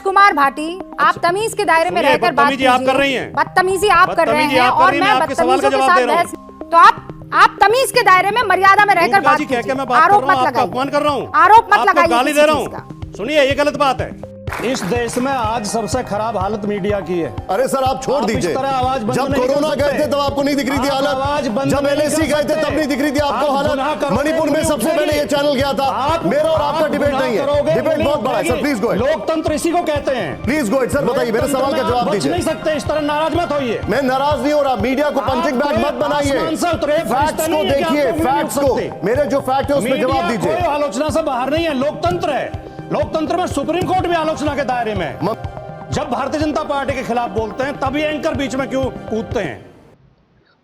राजकुमार भाटी, आप तमीज के दायरे में रहकर बात कीजिए। आप कर रही हैं, बदतमीजी आप कर रहे हैं और मैं बदतमीजों के साथ बहस। तो आप तमीज के दायरे में मर्यादा में रहकर बात कीजिए। आरोप मत लगाइए, अपमान कर रहा हूँ, आरोप मत लगाइए, गाली दे रहा हूँ। सुनिए, ये गलत बात है। इस देश में आज सबसे खराब हालत मीडिया की है। अरे सर आप छोड़ दीजिए। जब कोरोना गए थे तब आपको नहीं दिख रही थी हालत, जब एलएसी गए थे तब नहीं दिख रही थी आपको हालत। मणिपुर में सबसे पहले ये चैनल गया था। मेरा और आपका डिबेट नहीं है, डिबेट बहुत बड़ा है सर। Please go. लोकतंत्र इसी को कहते हैं। प्लीज गो सर, बताइए, मेरे सवाल का जवाब दीजिए। नहीं सकते, इस तरह नाराज मत होइए। मैं नाराज नहीं हो रहा। मीडिया को पंचिंग बैग मत बनाइए, फैक्ट्स को देखिए, फैक्ट्स को, मेरे जो फैक्ट है उसमें जवाब दीजिए। आलोचना से बाहर नहीं है, लोकतंत्र है। लोकतंत्र में सुप्रीम कोर्ट भी आलोचना के दायरे में। जब भारतीय जनता पार्टी के खिलाफ बोलते हैं तभी एंकर बीच में क्यों कूदते हैं?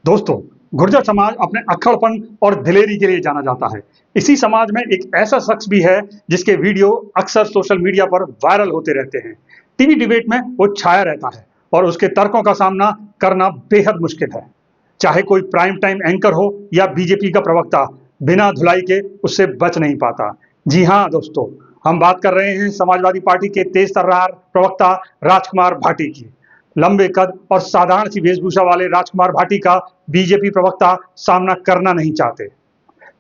दोस्तों, गुर्जर समाज अपने अक्खड़पन और दिलेरी के लिए जाना जाता है। इसी समाज में एक ऐसा शख्स भी है जिसके वीडियो अक्सर सोशल मीडिया पर वायरल होते रहते हैं। टीवी डिबेट में वो छाया रहता है और उसके तर्कों का सामना करना बेहद मुश्किल है। चाहे कोई प्राइम टाइम एंकर हो या बीजेपी का प्रवक्ता, बिना धुलाई के उससे बच नहीं पाता। जी हाँ दोस्तों, हम बात कर रहे हैं समाजवादी पार्टी के तेज तर्रार प्रवक्ता राजकुमार भाटी की। लंबे कद और साधारण सी वेशभूषा वाले राजकुमार भाटी का बीजेपी प्रवक्ता सामना करना नहीं चाहते।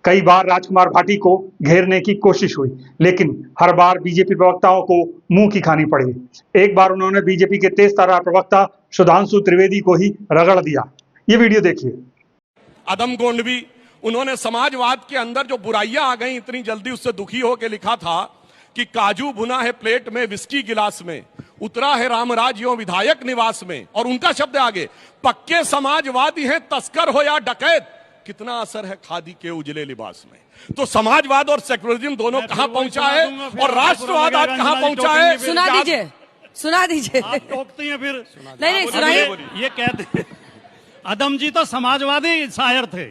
कई बार राजकुमार भाटी को घेरने की कोशिश हुई, लेकिन हर बार बीजेपी प्रवक्ताओं को मुंह की खानी पड़ी। एक बार उन्होंने बीजेपी के तेज तर्रार प्रवक्ता सुधांशु त्रिवेदी को ही रगड़ दिया। ये वीडियो देखिए। अदम गोंडवी, उन्होंने समाजवाद के अंदर जो बुराइयां आ गई इतनी जल्दी, उससे दुखी होकर लिखा था कि काजू भुना है प्लेट में, विस्की गिलास में, उतरा है रामराज यो विधायक निवास में। और उनका शब्द आगे, पक्के समाजवादी हैं तस्कर हो या डकैत, कितना असर है खादी के उजले लिबास में। तो समाजवाद और सेक्युलरिज्म दोनों कहां पहुंचा है और राष्ट्रवाद आज कहां पहुंचा है? सुना दीजिए, सुना दीजिए। टोकती हैं फिर? नहीं सुनाइए। ये कहते हैं अदम जी तो समाजवादी शायर थे।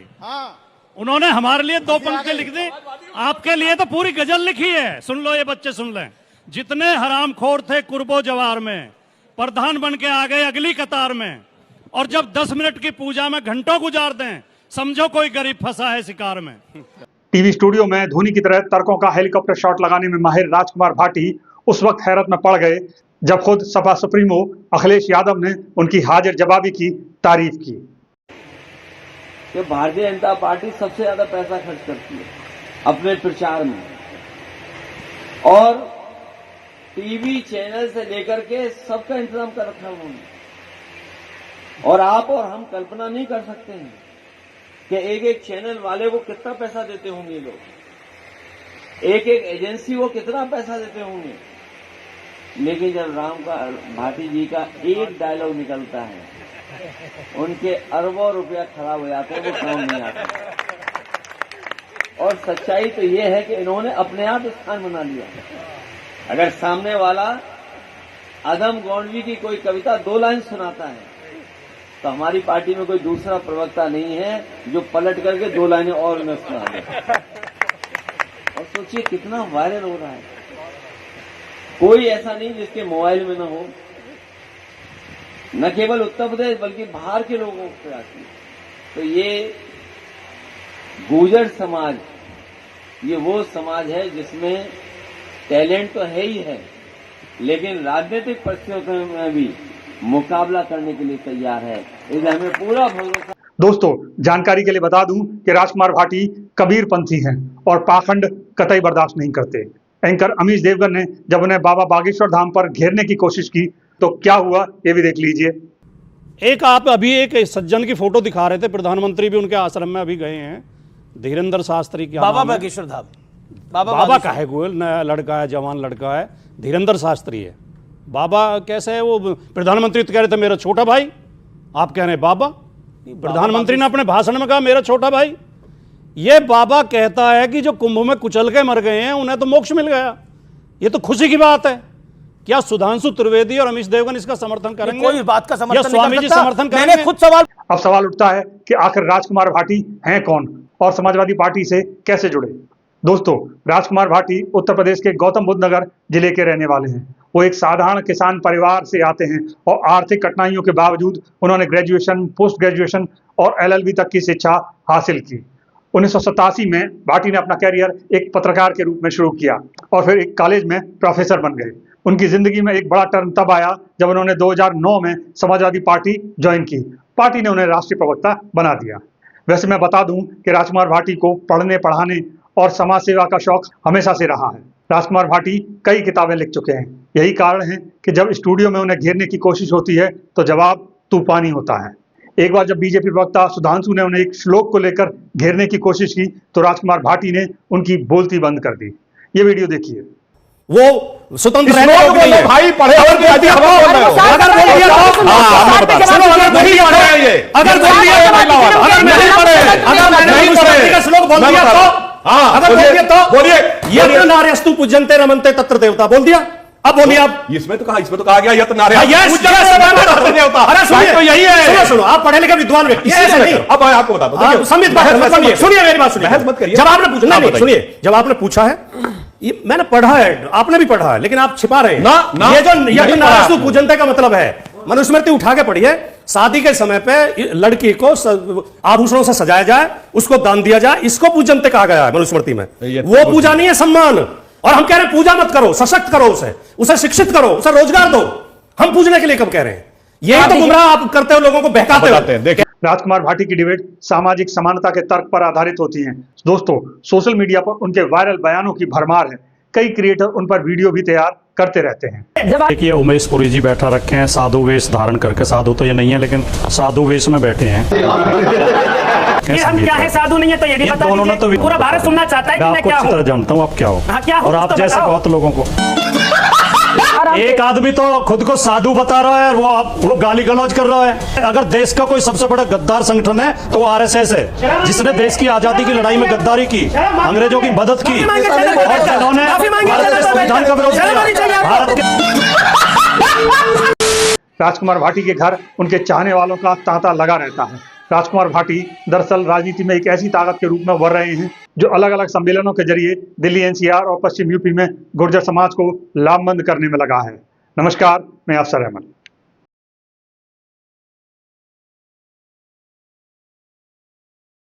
उन्होंने हमारे लिए 2 पंक्ति लिख दी, आपके लिए तो पूरी गजल लिखी है। सुन लो, ये बच्चे सुन लें। जितने हरामखोर थे कुर्बो जवार में, प्रधान बन के आ गए अगली कतार में। और जब 10 मिनट की पूजा में घंटों गुजार दें, समझो कोई गरीब फंसा है शिकार में। टीवी स्टूडियो में धोनी की तरह तर्कों का हेलीकॉप्टर शॉट लगाने में माहिर राजकुमार भाटी उस वक्त हैरत में पड़ गए जब खुद सपा सुप्रीमो अखिलेश यादव ने उनकी हाजिर जवाबी की तारीफ की। कि भारतीय जनता पार्टी सबसे ज्यादा पैसा खर्च करती है अपने प्रचार में, और टीवी चैनल से लेकर के सबका इंतजाम कर रखा है उन्होंने। और आप और हम कल्पना नहीं कर सकते हैं कि एक एक चैनल वाले को कितना पैसा देते होंगे लोग, एक एक एजेंसी को कितना पैसा देते होंगे। लेकिन जब भाटी जी का एक डायलॉग निकलता है, उनके अरबों रुपया खराब हो जाते हैं, वो काम नहीं आता। और सच्चाई तो ये है कि इन्होंने अपने आप स्थान बना लिया। अगर सामने वाला अदम गोंडवी की कोई कविता 2 लाइन सुनाता है, तो हमारी पार्टी में कोई दूसरा प्रवक्ता नहीं है जो पलट करके 2 लाइनें और उन्हें सुना दे। और सोचिए कितना वायरल हो रहा है। कोई ऐसा नहीं जिसके मोबाइल में न हो, न केवल उत्तर प्रदेश बल्कि बाहर के लोगों को आती है। तो ये गुर्जर समाज, ये वो समाज है जिसमें टैलेंट तो है ही है, लेकिन राजनीतिक परिस्थितियों में भी मुकाबला करने के लिए तैयार है। इसलिए हमें पूरा भरोसा। दोस्तों, जानकारी के लिए बता दूं कि राजकुमार भाटी कबीरपंथी हैं और पाखंड कतई बर्दाश्त नहीं करते। एंकर अमीश देवगन ने जब उन्हें बाबा बागेश्वर धाम पर घेरने की कोशिश की तो क्या हुआ, ये भी देख लीजिए। एक आप अभी एक सज्जन की फोटो दिखा रहे थे, प्रधानमंत्री भी उनके आश्रम में अभी गए हैं, धीरेन्द्र शास्त्री की। बाबा बागेश्वर धाम, बाबा का है, गोयल नया लड़का है, जवान लड़का है, धीरेन्द्र शास्त्री है। बाबा कैसे है? वो प्रधानमंत्री तो कह रहे थे मेरा छोटा भाई, आप कह रहे हैं बाबा। प्रधानमंत्री ने अपने भाषण में कहा मेरा छोटा भाई। ये बाबा कहता है कि जो कुंभ में कुचल के मर गए हैं उन्हें तो मोक्ष मिल गया। ये तो खुशी की बात है। क्या सुधांशु त्रिवेदी और अमीश देवगन इसका समर्थन करेंगे? कोई बात का समर्थन स्वामी जी समर्थन करेंगे? मैंने खुद सवाल। अब सवाल उठता है कि आखिर राजकुमार भाटी हैं कौन और समाजवादी पार्टी से कैसे जुड़े। दोस्तों, राजकुमार भाटी उत्तर प्रदेश के गौतम बुद्ध नगर जिले के रहने वाले हैं। वो एक साधारण किसान परिवार से आते हैं और आर्थिक कठिनाइयों के बावजूद उन्होंने ग्रेजुएशन, पोस्ट ग्रेजुएशन और LLB तक की शिक्षा हासिल की। 1987 में भाटी ने अपना कैरियर एक पत्रकार के रूप में शुरू किया और फिर एक कॉलेज में प्रोफेसर बन गए। उनकी जिंदगी में एक बड़ा टर्न तब आया जब उन्होंने 2009 में समाजवादी पार्टी ज्वाइन की। पार्टी ने उन्हें राष्ट्रीय प्रवक्ता बना दिया। वैसे मैं बता दूं कि राजकुमार भाटी को पढ़ने पढ़ाने और समाज सेवा का शौक हमेशा से रहा है। राजकुमार भाटी कई किताबें लिख चुके हैं। यही कारण है कि जब स्टूडियो में उन्हें घेरने की कोशिश होती है तो जवाब तूफानी होता है। एक बार जब बीजेपी प्रवक्ता सुधांशु ने उन्हें एक श्लोक को लेकर घेरने की कोशिश की तो राजकुमार भाटी ने उनकी बोलती बंद कर दी। ये वीडियो देखिए। वो स्वतंत्र रहने योग्य नहीं है। भाई पढ़े और भी अधिक हवा बोल रहे हो। अगर बोल दिया तो सुनो, अगर नहीं पढ़े, अगर बोल दिया अगर नहीं पढ़े, अगर नहीं पढ़े का श्लोक बोल दिया तो अगर बोल दिया तो बोलिए यत्र नार्यस्तु पूज्यन्ते रमन्ते तत्र देवता बोल दिया। अब बोलिए आप। इसमें तो कहा गया यत्र नार्य। अरे सुनिए, तो यही है। सुनो, आप पढ़े लिखे विद्वान व्यक्ति। अब आपको बता दो। सुनिए मेरी बात, सुनिए। जब आपने पूछा, नहीं सुनिए, जब आपने पूछा है, ये मैंने पढ़ा है, आपने भी पढ़ा है, लेकिन आप छिपा रहे हैं ना। ये जो यज्ञ नारायण पूजनते का मतलब है, मनुस्मृति उठा के पढ़िए। शादी के समय पे लड़की को आभूषणों से सजाया जाए, उसको दान दिया जाए, इसको पूजनते कहा गया है मनुस्मृति में। वो पूजा नहीं है, सम्मान। और हम कह रहे हैं पूजा मत करो, सशक्त करो उसे शिक्षित करो, उसे रोजगार दो। हम पूजने के लिए कब कह रहे हैं? यही तो गुमराह आप करते हो, लोगों को बहकाते हो। राजकुमार भाटी की डिबेट सामाजिक समानता के तर्क पर आधारित होती हैं। दोस्तों, सोशल मीडिया पर उनके वायरल बयानों की भरमार है। कई क्रिएटर उन पर वीडियो भी तैयार करते रहते हैं। देखिए, उमेश पुरी जी बैठा रखे हैं साधु वेश धारण करके। साधु तो ये नहीं है, लेकिन साधु वेश में बैठे हैं। ये हम क्या है, साधु नहीं है तो ये भी बता दीजिए। तो पूरा भारत सुनना चाहता है कि मैं क्या हूं। जानता हूं आप क्या हो। क्या और आप जैसे बहुत लोगों को एक आदमी तो खुद को साधु बता रहा है, वो गाली गलौज कर रहा है। अगर देश का कोई सबसे बड़ा गद्दार संगठन है तो वो आरएसएस है, जिसने देश की आजादी की लड़ाई में गद्दारी की, अंग्रेजों की मदद की और जिन्होंने भारत के संविधान का विरोध किया। भारत के राजकुमार भाटी के घर उनके चाहने वालों का तांता लगा रहता है। राजकुमार भाटी दरअसल राजनीति में एक ऐसी ताकत के रूप में उभर रहे हैं जो अलग अलग सम्मेलनों के जरिए दिल्ली एनसीआर और पश्चिम यूपी में गुर्जर समाज को लामबंद करने में लगा है। नमस्कार, मैं अफसर अहमद।